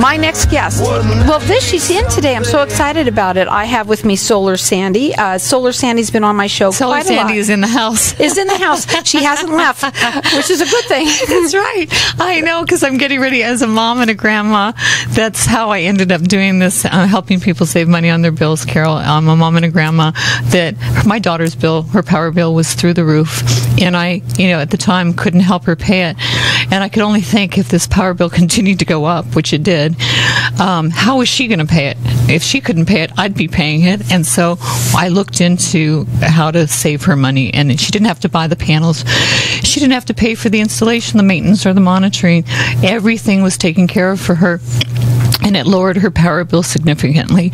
my next guest. Well, she's in today. I'm so excited about it. I have with me Solar Sandy. Solar Sandy's been on my show Solar quite a lot. Sandy is in the house. Is in the house. She hasn't left, which is a good thing. That's right. I know, because I'm getting ready as a mom and a grandma. That's how I ended up doing this, helping people save money on their bills, Carol. I'm a mom and a grandma. That my daughter's bill, her power bill, was through the roof, and I, at the time couldn't help her pay it. And I could only think, if this power bill continued to go up, which it did, how was she going to pay it? If she couldn't pay it, I'd be paying it. And so I looked into how to save her money, and she didn't have to buy the panels. She didn't have to pay for the installation, the maintenance, or the monitoring. Everything was taken care of for her, and it lowered her power bill significantly.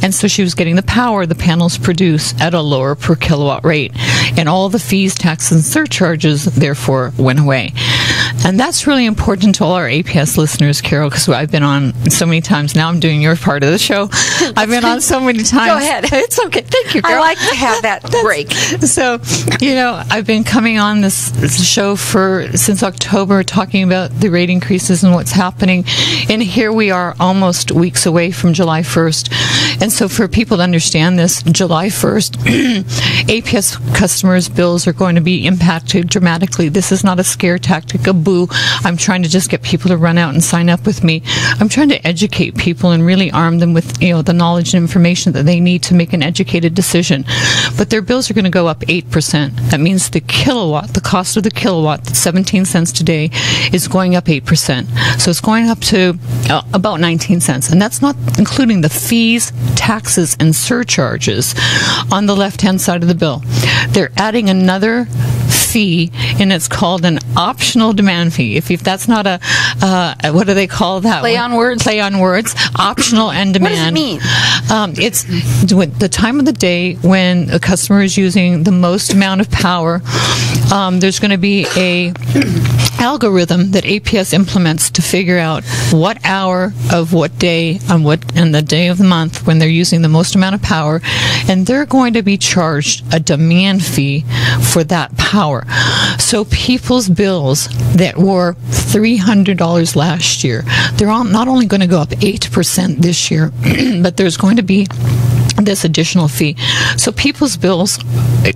And so she was getting the power the panels produce at a lower per kilowatt rate. And all the fees, taxes, and surcharges, therefore, went away. And that's really important to all our APS listeners, Carol, because I've been on so many times. Now I'm doing your part of the show. I've been on so many times. Go ahead. It's okay. Thank you, Carol. I like to have that break. So, I've been coming on this show since October, talking about the rate increases and what's happening. And here we are, almost weeks away from July 1st. And so for people to understand this, July 1st, APS customers' bills are going to be impacted dramatically. This is not a scare tactic, a boo. I'm trying to just get people to run out and sign up with me. I'm trying to educate people and really arm them with, the knowledge and information that they need to make an educated decision. But their bills are going to go up 8%. That means the cost of the kilowatt, 17 cents today, is going up 8%. So it's going up to about 19 cents. And that's not including the fees, taxes, and surcharges on the left-hand side of the bill. They're adding another fee, and it's called an optional demand fee. If that's not what do they call that? Play on words. Play on words. Optional and demand. What does it mean? It's the time of the day when a customer is using the most amount of power. There's going to be a algorithm that APS implements to figure out what hour of what day and the day of the month when they're using the most amount of power, and they're going to be charged a demand fee for that power. So people's bills that were $300 last year, they're not only going to go up 8% this year, but there's going to be this additional fee. So people's bills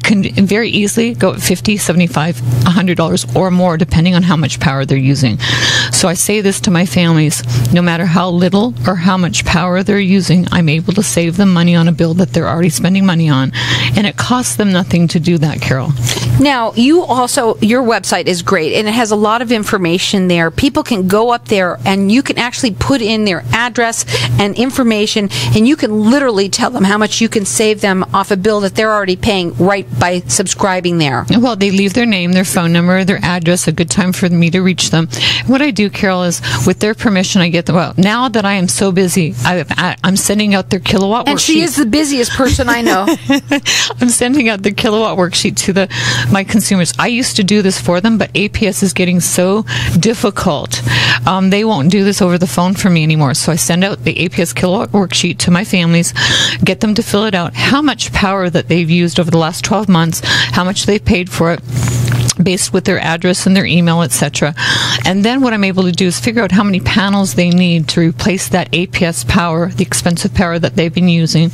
can very easily go at $50, $75, $100 or more, depending on how much power they're using. So I say this to my families: no matter how little or how much power they're using, I'm able to save them money on a bill that they're already spending money on. And it costs them nothing to do that, Carol. Now, your website is great, and it has a lot of information there. People can go up there, and you can actually put in their address and information, and you can literally tell them how much you can save them off a bill that they're already paying right by subscribing there. Well, they leave their name, their phone number, their address, a good time for me to reach them. What I do, Carol, is with their permission, I get them. Well, now that I am so busy, I'm sending out their kilowatt worksheet. And she is the busiest person I know. I'm sending out the kilowatt worksheet to my consumers. I used to do this for them, but APS is getting so difficult. They won't do this over the phone for me anymore. So I send out the APS kilowatt worksheet to my families, get them to fill it out, how much power that they've used over the last 12 months, how much they've paid for it, based with their address and their email, etc. And then what I'm able to do is figure out how many panels they need to replace that APS power, the expensive power that they've been using.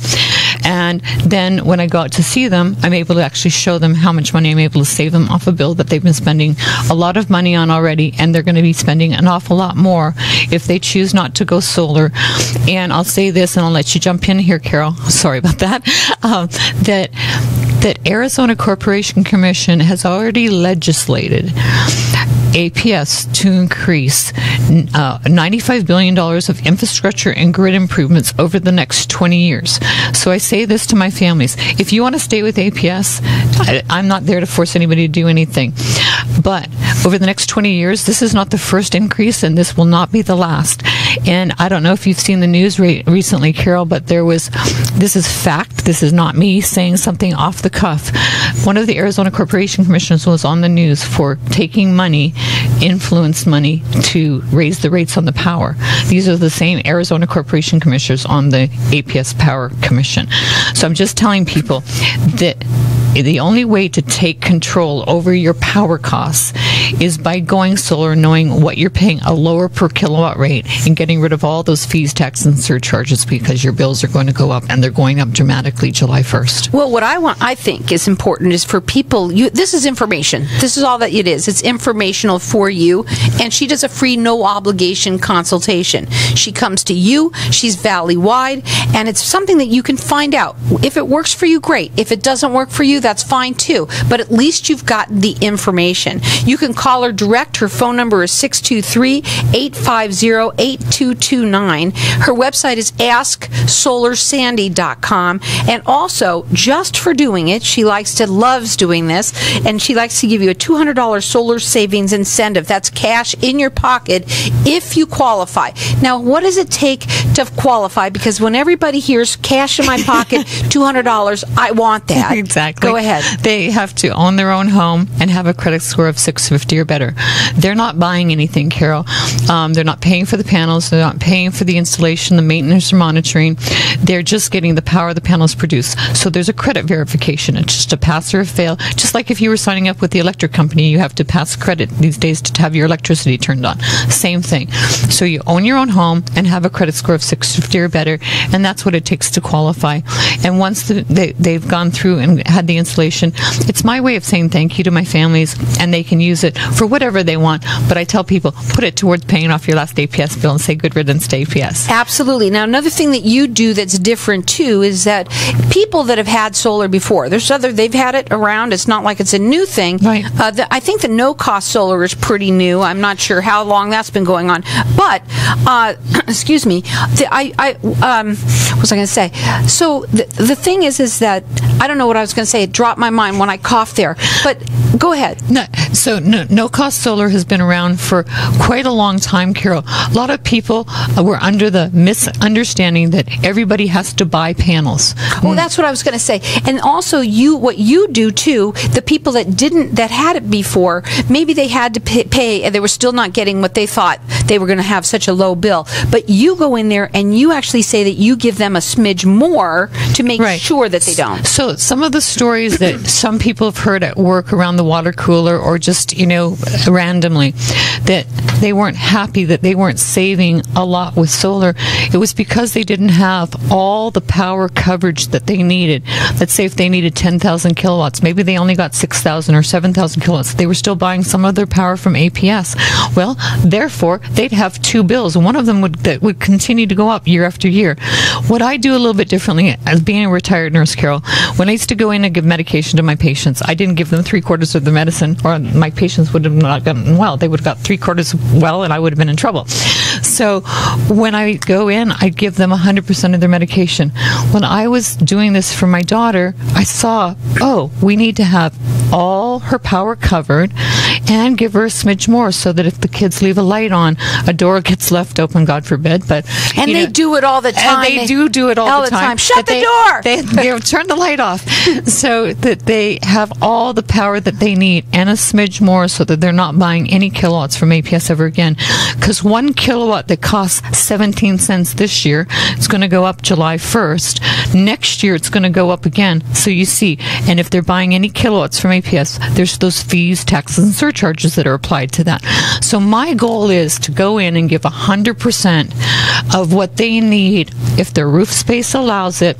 And then when I go out to see them, I'm able to actually show them how much money I'm able to save them off a bill that they've been spending a lot of money on already, and they're going to be spending an awful lot more if they choose not to go solar. And I'll say this, and I'll let you jump in here, Carol. Sorry about that. That Arizona Corporation Commission has already legislated APS to increase $95 billion of infrastructure and grid improvements over the next 20 years. So I say this to my families: if you want to stay with APS, I'm not there to force anybody to do anything. But over the next 20 years, this is not the first increase, and this will not be the last. And I don't know if you've seen the news recently, Carol, but this is fact. This is not me saying something off the cuff. One of the Arizona Corporation Commissioners was on the news for taking money, influenced money, to raise the rates on the power. These are the same Arizona Corporation Commissioners on the APS Power Commission. So I'm just telling people that the only way to take control over your power costs is by going solar, knowing what you're paying, a lower per kilowatt rate, and getting rid of all those fees, taxes, and surcharges, because your bills are going to go up, and they're going up dramatically July 1st. Well, what I think is important is for people, this is information. This is all that it is. It's informational for you, and she does a free, no obligation consultation. She comes to you, she's valley-wide, and it's something that you can find out. If it works for you, great. If it doesn't work for you, that's fine too. But at least you've got the information. You can call her direct. Her phone number is 623-850-8229. Her website is AskSolarSandy.com. And also, just for doing it, she loves doing this, and she likes to give you a $200 solar savings incentive. That's cash in your pocket if you qualify. Now, what does it take to qualify? Because when everybody hears cash in my pocket, $200, I want that. Exactly. Go ahead. They have to own their own home and have a credit score of 650 or better. They're not buying anything, Carol. They're not paying for the panels. They're not paying for the installation, the maintenance, or monitoring. They're just getting the power the panels produce. So there's a credit verification. It's just a pass or a fail. Just like if you were signing up with the electric company, you have to pass credit these days to have your electricity turned on. Same thing. So you own your own home and have a credit score of 650 or better, and that's what it takes to qualify. And once they've gone through and had the installation, it's my way of saying thank you to my families, and they can use it for whatever they want. But I tell people, put it towards paying off your last APS bill and say good riddance to APS. Absolutely. Now, another thing that you do that's different too is that people that have had solar before, they've had it around. It's not like it's a new thing. Right. I think the no-cost solar is pretty new. I'm not sure how long that's been going on, but excuse me. What was I going to say? So the thing is that I don't know what I was going to say. It dropped my mind when I coughed there. But go ahead. No-cost solar has been around for quite a long time, Carol. A lot of people were under the misunderstanding that everybody has to buy panels. Well, that's what I was going to say. And also, what you do too, the people that had it before, maybe they had to pay, and they were still not getting what they thought they were going to have such a low bill. But you go in there and you actually say that you give them a smidge more to make sure that they don't. So some of the stories that some people have heard at work around the water cooler, or just, randomly, that they weren't happy, that they weren't saving a lot with solar, it was because they didn't have all the power coverage that they needed. Let's say if they needed 10,000 kilowatts, maybe they only got 6,000 or 7,000 kilowatts. They were still buying some of their power from APS. Well, therefore, they'd have two bills. One of them would continue to go up year after year. What I do a little bit differently, as being a retired nurse, Carol, when I used to go in and give medication to my patients, I didn't give them 3/4 of the medicine, or my patients would have not gotten well. They would have got 3/4 well, and I would have been in trouble. So when I go in, I give them 100% of their medication. When I was doing this for my daughter, I saw, we need to have all her power covered and give her a smidge more, so that if the kids leave a light on, a door gets left open, God forbid. But they do it all the time. And they do it all the time. Shut the door! They turn the light off so that they have all the power that they need and a smidge more, so that they're not buying any kilowatts from APS ever again. Because 1 kilowatt that costs 17 cents this year is going to go up July 1st. Next year, it's going to go up again. So you see, and if they're buying any kilowatts from APS, there's those fees, taxes, and surcharges that are applied to that. So my goal is to go in and give 100% of what they need, if their roof space allows it,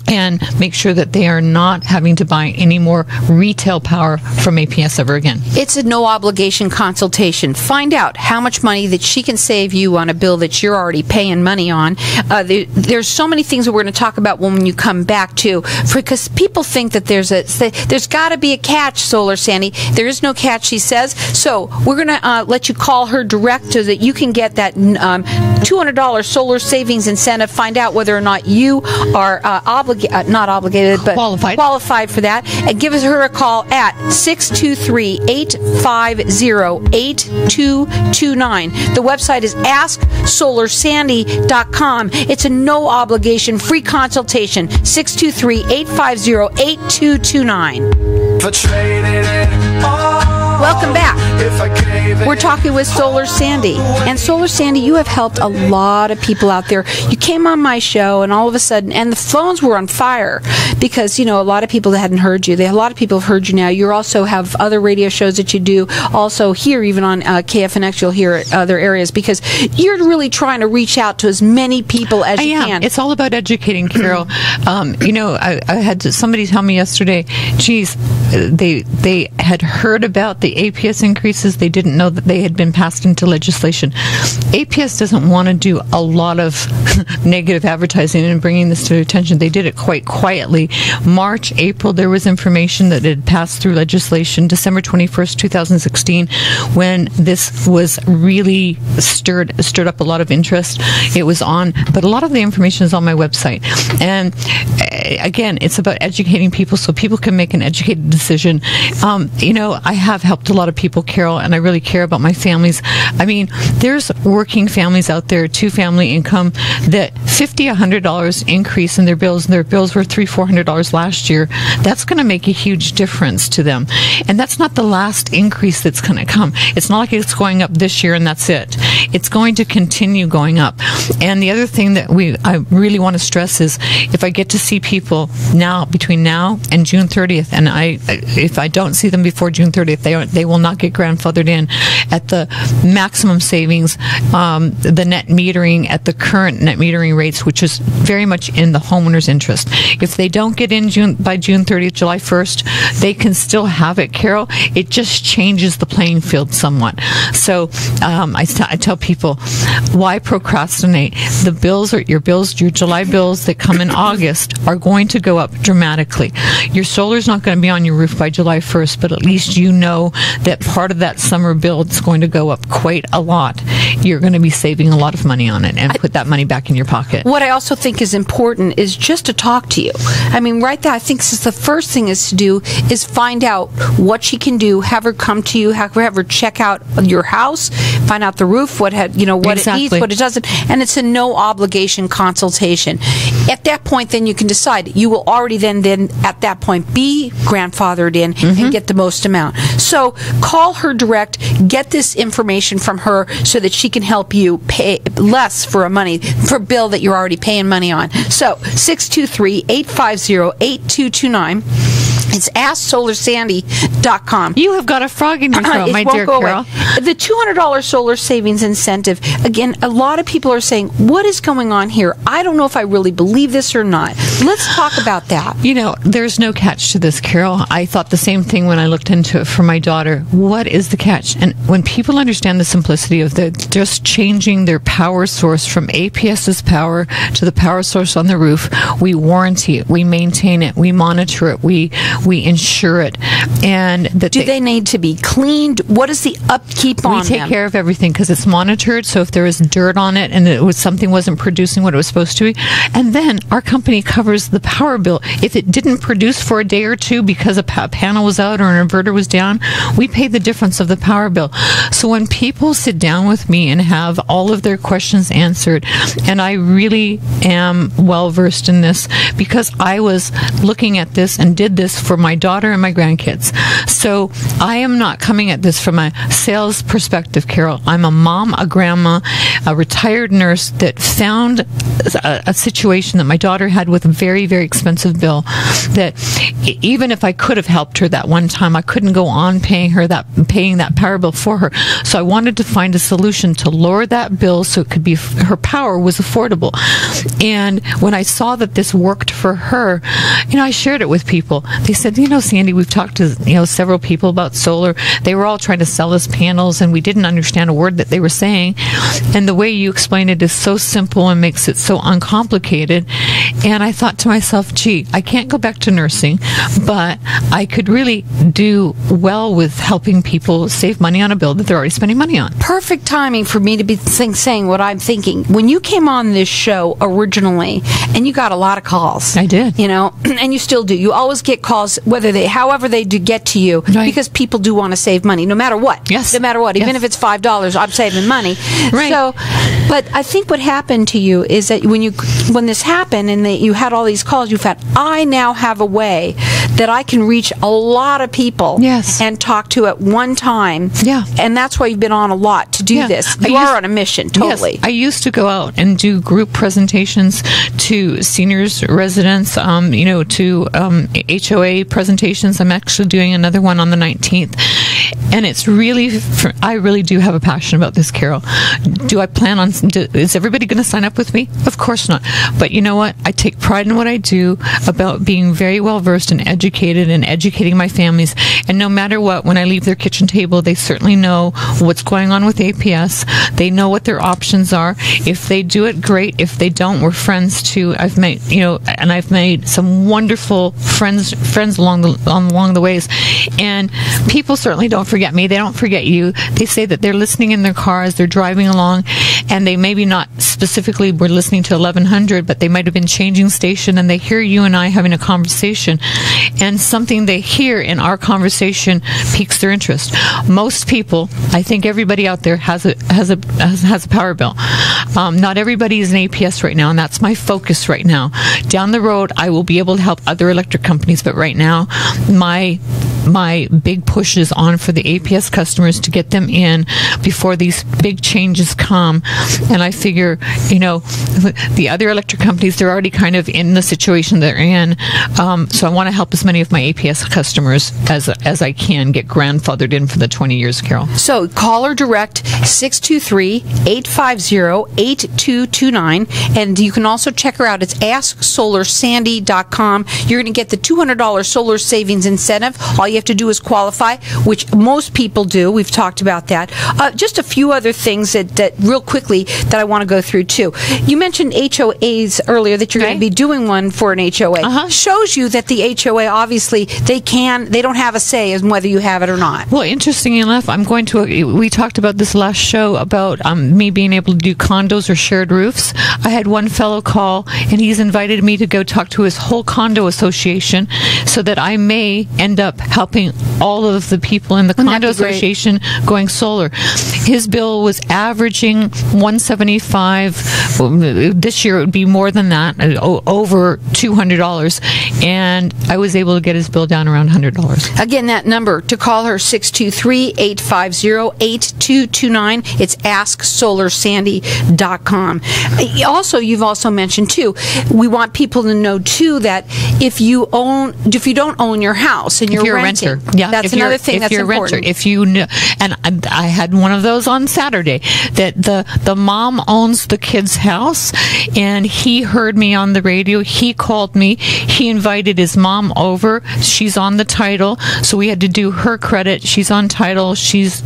and make sure that they are not having to buy any more retail power from APS ever again. It's a no-obligation consultation. Find out how much money that she can save you on a bill that you're already paying money on. There's so many things that we're going to talk about when you come back to, because people think that there's got to be a catch, Solar Sandy. There is no catch, she says. So we're going to let you call her direct so that you can get that $200 solar savings incentive. Find out whether or not you are not obligated, but qualified for that. And give her a call at 623-850-8229. The website is AskSolarSandy.com. It's a no-obligation, free consultation. 623-850-8229. For trading it all Welcome back. We're talking with Solar Sandy. And Solar Sandy, you have helped a lot of people out there. You came on my show, and all of a sudden, and the phones were on fire because, you know, a lot of people that hadn't heard you. A lot of people have heard you now. You also have other radio shows that you do. Also here, even on KFNX, you'll hear it other areas because you're really trying to reach out to as many people as you can. It's all about educating, Carol. You know, I had somebody tell me yesterday, geez, they had heard about the APS increases. They didn't know that they had been passed into legislation. APS doesn't want to do a lot of negative advertising and bringing this to their attention. They did it quite quietly. March, April, there was information that had passed through legislation. December 21st, 2016, when this was really stirred up a lot of interest. It was on, but a lot of the information is on my website. And again, it's about educating people so people can make an educated decision. You know, I have helped a lot of people, Carol, and I really care about my families. I mean, there's working families out there, two-family income, that $50, $100 increase in their bills, and their bills were $300, $400 last year. That's going to make a huge difference to them. And that's not the last increase that's going to come. It's not like it's going up this year and that's it. It's going to continue going up. And the other thing that I really want to stress is if I get to see people now, between now and June 30th, and if I don't see them before June 30th, they will not get grandfathered in at the maximum savings, the net metering at the current net metering rates, which is very much in the homeowner's interest. If they don't get in by June 30th, July 1st, they can still have it, Carol. It just changes the playing field somewhat. So I tell people, why procrastinate? The bills, your July bills that come in August are going to go up dramatically. Your solar's not going to be on your roof by July 1st, but at least you know that part of that summer bill is going to go up quite a lot. You're going to be saving a lot of money on it and put that money back in your pocket. What I also think is important is just to talk to you. I mean, right there, I think this is the first thing is to do is find out what she can do, have her come to you, have her check out your house, find out the roof, what exactly. It needs, what it doesn't, and it's a no obligation consultation. At that point, then you can decide. You will already then at that point be grandfathered in and get the most amount. So call her direct, get this information from her so that she can help you pay less for a bill that you're already paying money on. So 623-850-8229. It's AskSolarSandy.com. You have got a frog in your throat, my dear Carol. The $200 solar savings incentive, again, a lot of people are saying, what is going on here? I don't know if I really believe this or not. Let's talk about that. You know, there's no catch to this, Carol. I thought the same thing when I looked into it for my daughter. What is the catch? And when people understand the simplicity of just changing their power source from APS's power to the power source on the roof, we warranty it, we maintain it, we monitor it, we insure it. And do they need to be cleaned? What is the upkeep on them? We take care of everything because it's monitored. So if there is dirt on it and something wasn't producing what it was supposed to be, and then our company covers the power bill. If it didn't produce for a day or two because a panel was out or an inverter was down, we pay the difference of the power bill. So when people sit down with me and have all of their questions answered, and I really am well versed in this because I was looking at this and did this for my daughter and my grandkids. So I am not coming at this from a sales perspective, Carol. I'm a mom, a grandma, a retired nurse that found a situation that my daughter had with a very, very expensive bill that even if I could have helped her that one time, I couldn't go on paying that power bill for her. So I wanted to find a solution to lower that bill so it could be, her power was affordable. And when I saw that this worked for her, I shared it with people. They said, Sandy, we've talked to, several people about solar. They were all trying to sell us panels and we didn't understand a word that they were saying. And the way you explain it is so simple and makes it so uncomplicated. And I thought to myself, gee, I can't go back to nursing, but I could really do well with helping people save money on a bill that they're already spending money on. Perfect timing for me to be saying what I'm thinking. When you came on this show originally, and you got a lot of calls. I did. And you still do. You always get calls, however they do get to you, right, because people do want to save money, no matter what. Yes. No matter what. Even if it's $5, I'm saving money. Right. So, But I think what happened to you is that when this happened and that you had all these calls, you found, I now have a way that I can reach a lot of people and talk to at one time. Yeah. And that's why you've been on a lot to do this. You are on a mission, totally. Yes, I used to go out and do group presentations to seniors, residents, to HOA presentations. I'm actually doing another one on the 19th. And it's really, I really do have a passion about this, Carol. Do I plan on, is everybody going to sign up with me? Of course not. But you know what? I take pride in what I do about being very well versed and educated and educating my families. And no matter what, when I leave their kitchen table, they certainly know what's going on with APS. They know what their options are. If they do it, great. If they don't, we're friends too. I've made, I've made some wonderful friends along the ways. And people certainly don't forget me. They don't forget you. They say that they're listening in their cars, they're driving along, and they maybe not specifically were listening to 1100, but they might have been changing station, and they hear you and I having a conversation, and something they hear in our conversation piques their interest. Most people, I think everybody out there has a power bill. Not everybody is an APS right now, and that's my focus right now. Down the road, I will be able to help other electric companies, but right now, my big push is on for the APS customers to get them in before these big changes come. And I figure, the other electric companies, they're already kind of in the situation they're in. So I want to help as many of my APS customers as I can get grandfathered in for the 20 years, Carol. So call or direct 623-850-8229. And you can also check her out. It's AskSolarSandy.com. You're going to get the $200 solar savings incentive. All you have to do is qualify, which most people do. We've talked about that. Just a few other things that real quickly that I want to go through too. You mentioned HOAs earlier, that you're going to be doing one for an HOA. Shows you that the HOA, obviously, they don't have a say in whether you have it or not. Well, interesting enough, we talked about this last show about me being able to do condos or shared roofs. I had one fellow call, and he's invited me to go talk to his whole condo association so that I may end up helping all of the people in the condo association going solar. His bill was averaging $175. This year it would be more than that, over $200. And I was able to get his bill down around $100. Again, that number to call her, 623-850-8229. It's AskSolarSandy.com. Also, you've also mentioned too, we want people to know too that if you don't own your house and you're renting, a renter, that's another thing that's important. Renter, if you know, and I had one of those on Saturday, that the mom owns the kid's house, and he heard me on the radio. He called me. He invited his mom over. She's on the title, so we had to do her credit. She's on title.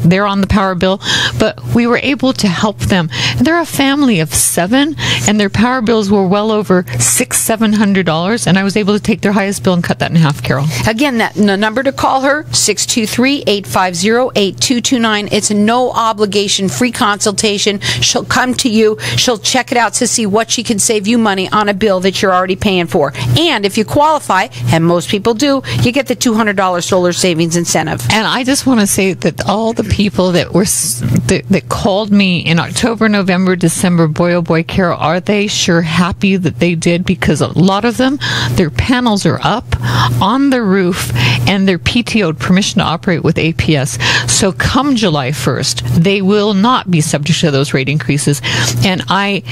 They're on the power bill, but we were able to help them. They're a family of 7, and their power bills were well over $600-700, and I was able to take their highest bill and cut that in half, Carol. Again, the number to call her, 623-850-8229. It's a no obligation, free consultation. She'll come to you. She'll check it out to see what she can save you money on a bill that you're already paying for. And if you qualify, and most people do, you get the $200 solar savings incentive. And I just want to say that all the people that called me in October, November, December, boy, oh boy, Carol, are they sure happy that they did? Because a lot of them, their panels are up on the roof, and they're PTO'd, permission to operate with APS. So come July 1st, they will not be subject to those rate increases. And I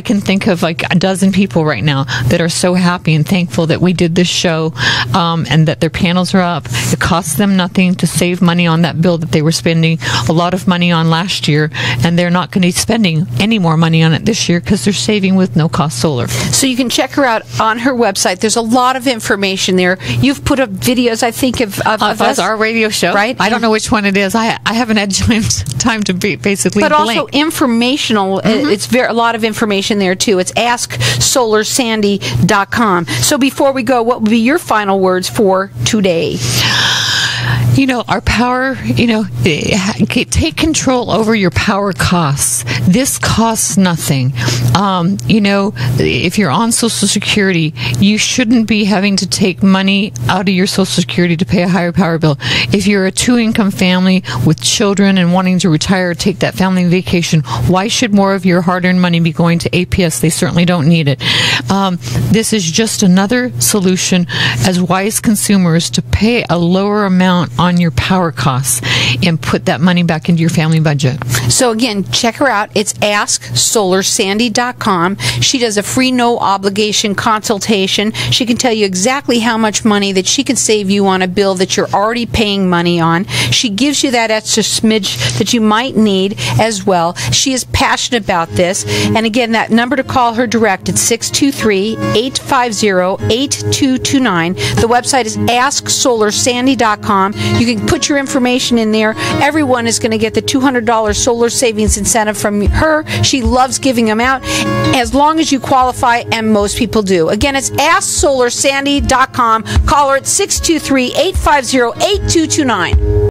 can think of like a dozen people right now that are so happy and thankful that we did this show, and that their panels are up. It costs them nothing to save money on that bill that they were spending a lot of money on last year, and they're not going to be spending any more money on it this year because they're saving with no-cost solar. So you can check her out on her website. There's a lot of information there. You've put up videos, I think, of us. Our radio show, right? I don't know which one it is. I haven't had time to basically but blink. Also informational. It's a lot of information there too. It's AskSolarSandy.com. So before we go, what would be your final words for today? Our power, take control over your power costs. This costs nothing. If you're on Social Security, you shouldn't be having to take money out of your Social Security to pay a higher power bill. If you're a two-income family with children and wanting to retire, take that family vacation, why should more of your hard-earned money be going to APS? They certainly don't need it. This is just another solution as wise consumers to pay a lower amount on your power costs and put that money back into your family budget. So again, check her out. It's AskSolarSandy.com. She does a free, no obligation consultation. She can tell you exactly how much money that she can save you on a bill that you're already paying money on. She gives you that extra smidge that you might need as well. She is passionate about this. And again, that number to call her direct, it's 623-850-8229. The website is AskSolarSandy.com. You can put your information in there. Everyone is going to get the $200 solar savings incentive from her. She loves giving them out as long as you qualify, and most people do. Again, it's AskSolarSandy.com. Call her at 623-850-8229.